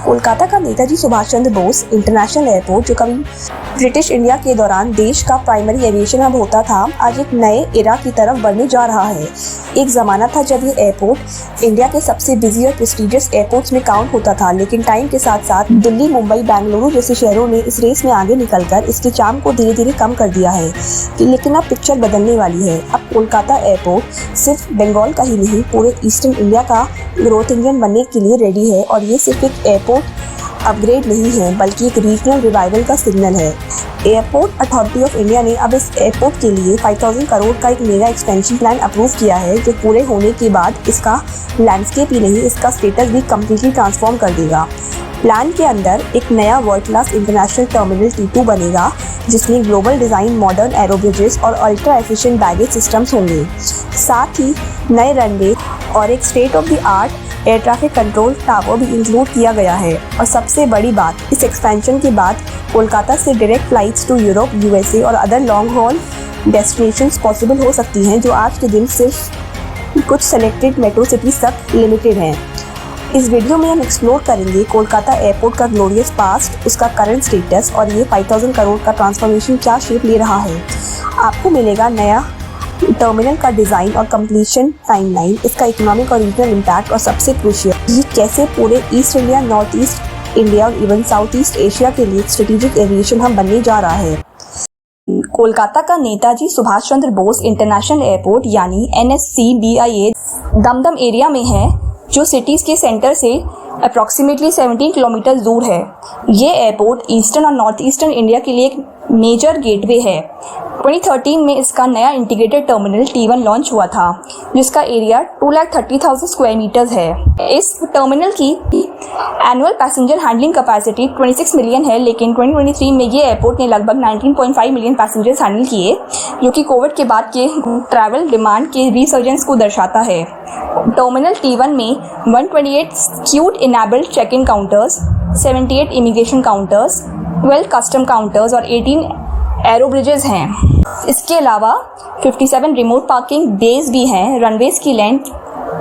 कोलकाता का Netaji Subhash Chandra Bose international airport, जो कभी ब्रिटिश इंडिया के दौरान देश का प्राइमरी एविएशन हब होता था, आज एक नए एरा की तरफ बढ़ने जा रहा है। एक ज़माना था जब ये एयरपोर्ट इंडिया के सबसे बिजी और प्रेस्टिजियस एयरपोर्ट्स में काउंट होता था, लेकिन टाइम के साथ साथ दिल्ली, मुंबई, बेंगलुरु जैसे शहरों ने इस रेस में आगे निकलकर इसके चार्म को धीरे धीरे कम कर दिया है। लेकिन अब पिक्चर बदलने वाली है। अब कोलकाता एयरपोर्ट सिर्फ बंगाल का ही नहीं, पूरे ईस्टर्न इंडिया का ग्रोथ इंजन बनने के लिए रेडी है। और ये सिर्फ एक एयरपोर्ट अपग्रेड नहीं है, बल्कि एक रीजनल रिवाइवल का सिग्नल है। एयरपोर्ट अथॉरिटी ऑफ इंडिया ने अब इस एयरपोर्ट के लिए 5000 करोड़ का एक मेगा एक्सपेंशन प्लान अप्रूव किया है, जो पूरे होने के बाद इसका लैंडस्केप ही नहीं, इसका स्टेटस भी कम्प्लीटली ट्रांसफॉर्म कर देगा। प्लान के अंदर एक नया world class international terminal T2 बनेगा, जिसमें global design, modern arrow bridges और अल्ट्रा एफिशिएंट बैगेज सिस्टम्स होंगे। साथ ही नए रनवे और एक state of the art air traffic control tower भी इंक्लूड किया गया है। और सबसे बड़ी बात, इस एक्सपेंशन के बाद कोलकाता से direct flights to Europe, USA और other long haul destinations possible हो सकती हैं, जो आज के दिन सिर्फ कुछ सेलेक्टेड मेट्रो सिटीज़ तक लिमिटेड हैं। इस वीडियो में हम एक्सप्लोर करेंगे कोलकाता एयरपोर्ट का ग्लोरियस पास्ट, उसका करंट स्टेटस और ये 5000 करोड़ का ट्रांसफॉर्मेशन क्या शेप ले रहा है। आपको मिलेगा नया टर्मिनल का डिज़ाइन और कंप्लीशन टाइमलाइन, इसका इकोनॉमिक और रीजनल इम्पैक्ट, और सबसे क्रूशियल ये कैसे पूरे east India, north east India और इवन साउथ ईस्ट एशिया के लिए स्ट्रेटेजिक एविएशन हब बनने जा रहा है। कोलकाता का नेताजी सुभाष चंद्र बोस इंटरनेशनल एयरपोर्ट यानी NSCBIA दमदम एरिया में है, जो सिटीज़ के सेंटर से अप्रॉक्सीमेटली 17 किलोमीटर दूर है। ये एयरपोर्ट ईस्टर्न और नॉर्थ ईस्टर्न इंडिया के लिए एक मेजर गेटवे है। 2013 में इसका नया इंटीग्रेटेड टर्मिनल T1 लॉन्च हुआ था, जिसका एरिया 2,30,000 स्क्वायर मीटर्स है। इस टर्मिनल की annual passenger handling capacity 26 million है, लेकिन 2023 में ये एयरपोर्ट ने लगभग 19.5 मिलियन पैसेंजर्स हैंडल किए, जो कि कोविड के बाद के ट्रैवल डिमांड के रिसर्जेंस को दर्शाता है। टर्मिनल T1 में 128 skewed enabled check in counters, 78 immigration counters, 12 custom counters और 18 एरो ब्रिजेस हैं। इसके अलावा 57 रिमोट पार्किंग बेस भी हैं। रनवेज की लेंथ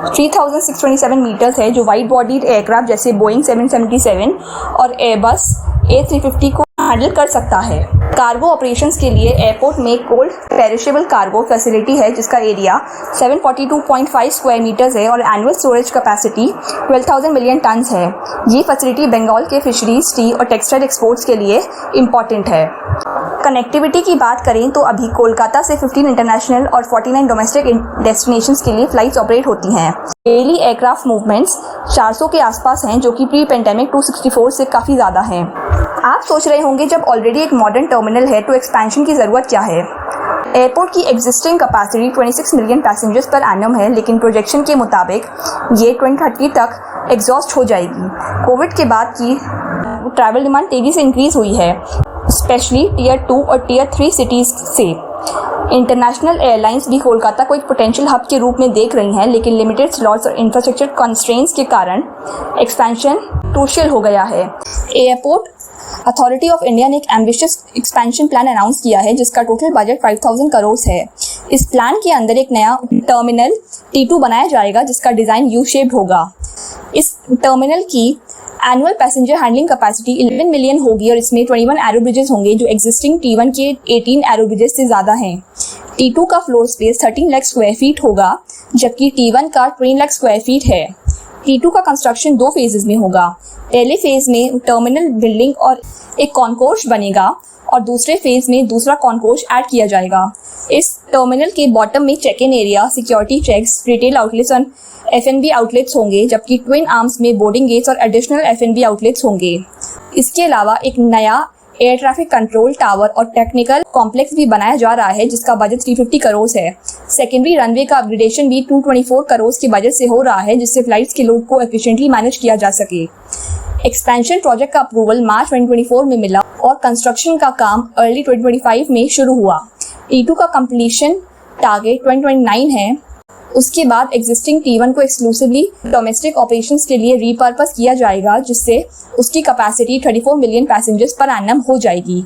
3627 मीटर्स है, जो वाइड बॉडीड एयरक्राफ्ट जैसे बोइंग 777 और एयरबस A350 को हैंडल कर सकता है। कार्गो ऑपरेशंस के लिए एयरपोर्ट में कोल्ड पेरिशेबल कार्गो फैसिलिटी है, जिसका एरिया 742.5 स्क्वायर मीटर्स है और annual storage capacity 12,000 million turns है। ये फैसिलिटी बंगाल के फिशरीज, टी और टेक्सटाइल एक्सपोर्ट्स के लिए इम्पॉर्टेंट है। कनेक्टिविटी की बात करें तो अभी कोलकाता से 15 इंटरनेशनल और 49 डोमेस्टिक डेस्टिनेशंस के लिए फ्लाइट्स ऑपरेट होती हैं। डेली एयरक्राफ्ट मूवमेंट्स 400 के आसपास हैं, जो कि प्री पेंडेमिक 264 से काफ़ी ज़्यादा हैं। आप सोच रहे होंगे, जब ऑलरेडी एक मॉडर्न टर्मिनल है तो एक्सपेंशन की ज़रूरत क्या है। एयरपोर्ट की existing capacity 26 million passengers per annum है, लेकिन प्रोजेक्शन के मुताबिक ये 2030 तक एग्जॉस्ट हो जाएगी। कोविड के बाद की ट्रैवल डिमांड तेज़ी से इंक्रीज़ हुई है, स्पेशली टियर 2 और टियर 3 सिटीज़ से। इंटरनेशनल एयरलाइंस भी कोलकाता को एक पोटेंशियल हब के रूप में देख रही हैं, लेकिन लिमिटेड स्लॉट्स और इंफ्रास्ट्रक्चर कंस्ट्रेंट्स के कारण एक्सपेंशन क्रूशियल हो गया है। एयरपोर्ट अथॉरिटी ऑफ इंडिया ने एक एम्बिशियस एक्सपेंशन प्लान अनाउंस किया है, जिसका टोटल बजट 5000 करोड़ है। इस प्लान के अंदर एक नया टर्मिनल T2 बनाया जाएगा, जिसका डिज़ाइन यू शेप्ड होगा। इस टर्मिनल की annual passenger handling capacity 11 million होगी और इसमें 21 एरो ब्रिजेस होंगे, जो एग्जिस्टिंग T1 के 18 एरो ब्रिजेस से ज़्यादा हैं। T2 का floor space 13 lakh square feet होगा, जबकि T1 का 20 लाख स्क्वायर फीट है। T2 का कंस्ट्रक्शन 2 फेजेस में होगा। पहले फेज में टर्मिनल बिल्डिंग और एक कॉन्कोर्स बनेगा और दूसरे फेज में दूसरा कॉन्कोर्स ऐड किया जाएगा। इस टर्मिनल के बॉटम में check in area, security checks, retail outlets और F&B आउटलेट्स होंगे, जबकि ट्विन आर्म्स में बोर्डिंग गेट्स और एडिशनल F&B आउटलेट्स होंगे। इसके अलावा एक नया एयर ट्रैफिक कंट्रोल टावर और टेक्निकल कॉम्प्लेक्स भी बनाया जा रहा है, जिसका बजट 350 करोड़ है। सेकेंडरी रनवे का अपग्रेडेशन भी 224 करोड़ के बजट से हो रहा है, जिससे फ्लाइट्स के लोड को एफिशिएंटली मैनेज किया जा सके। एक्सपेंशन प्रोजेक्ट का अप्रूवल मार्च 2024 में मिला और कंस्ट्रक्शन का काम अर्ली 2025 में शुरू हुआ। T2 का कंप्लीशन टारगेट 2029 है। उसके बाद एग्जिस्टिंग T1 को एक्सक्लूसिवली डोमेस्टिक ऑपरेशंस के लिए रीपर्पस किया जाएगा, जिससे उसकी capacity 34 million passengers per annum हो जाएगी।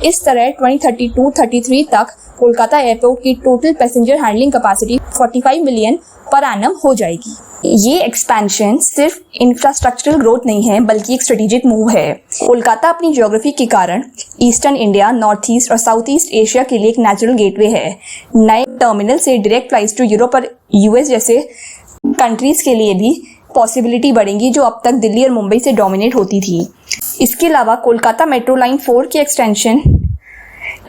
इस तरह 2032-33 तक कोलकाता एयरपोर्ट की total passenger handling capacity 45 million per annum हो जाएगी। ये एक्सपेंशन सिर्फ इंफ्रास्ट्रक्चरल ग्रोथ नहीं है बल्कि एक स्ट्रेटेजिक मूव है। कोलकाता अपनी ज्योग्राफी के कारण ईस्टर्न इंडिया, नॉर्थ ईस्ट और साउथ ईस्ट एशिया के लिए एक नेचुरल गेटवे है। नए टर्मिनल से डायरेक्ट फ्लाइट्स टू यूरोप और यूएस जैसे कंट्रीज के लिए भी पॉसिबिलिटी बढ़ेंगी जो अब तक दिल्ली और मुंबई से डोमिनेट होती थी। इसके अलावा कोलकाता मेट्रो लाइन 4 की एक्सटेंशन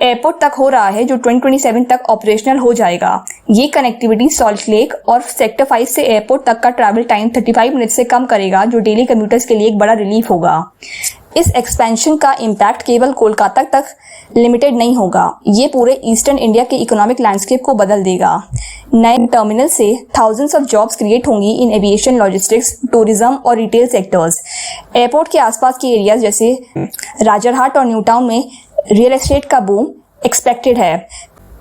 एयरपोर्ट तक हो रहा है जो 2027 तक ऑपरेशनल हो जाएगा। ये कनेक्टिविटी सॉल्ट लेक और सेक्टर 5 से एयरपोर्ट तक का ट्रैवल टाइम 35 मिनट से कम करेगा जो डेली कम्यूटर्स के लिए एक बड़ा रिलीफ होगा। इस एक्सपेंशन का इम्पैक्ट केवल कोलकाता तक लिमिटेड नहीं होगा, ये पूरे ईस्टर्न इंडिया के इकोनॉमिक लैंडस्केप को बदल देगा। नए टर्मिनल से थाउजेंड्स ऑफ जॉब्स क्रिएट होंगी इन एविएशन, लॉजिस्टिक्स, टूरिज्म और रिटेल सेक्टर्स। एयरपोर्ट के आसपास के एरियाज जैसे राजरहाट और न्यू टाउन में रियल एस्टेट का बूम एक्सपेक्टेड है।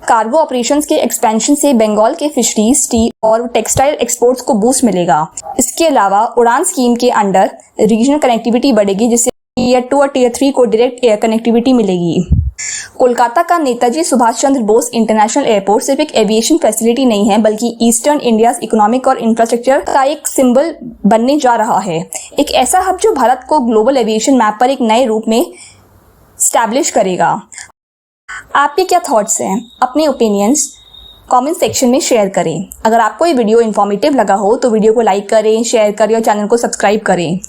कार्गो ऑपरेशंस के एक्सपेंशन से बंगाल के फिशरीज, स्टील और टेक्सटाइल एक्सपोर्ट्स को बूस्ट मिलेगा। इसके अलावा उड़ान स्कीम के अंडर रीजनल कनेक्टिविटी बढ़ेगी जिससे टियर 2 और टियर 3 को डायरेक्ट एयर कनेक्टिविटी मिलेगी। कोलकाता का नेताजी सुभाष चंद्र बोस इंटरनेशनल एयरपोर्ट सिर्फ एक एविएशन फैसिलिटी नहीं है बल्कि ईस्टर्न इंडिया इकोनॉमिक और इंफ्रास्ट्रक्चर का एक सिंबल बनने जा रहा है। एक ऐसा हब जो भारत को ग्लोबल एविएशन मैप पर एक नए रूप में स्टैब्लिश करेगा। आपके क्या थॉट्स हैं? अपने ओपिनियंस कमेंट सेक्शन में शेयर करें। अगर आपको ये वीडियो इन्फॉर्मेटिव लगा हो तो वीडियो को लाइक करें, शेयर करें और चैनल को सब्सक्राइब करें।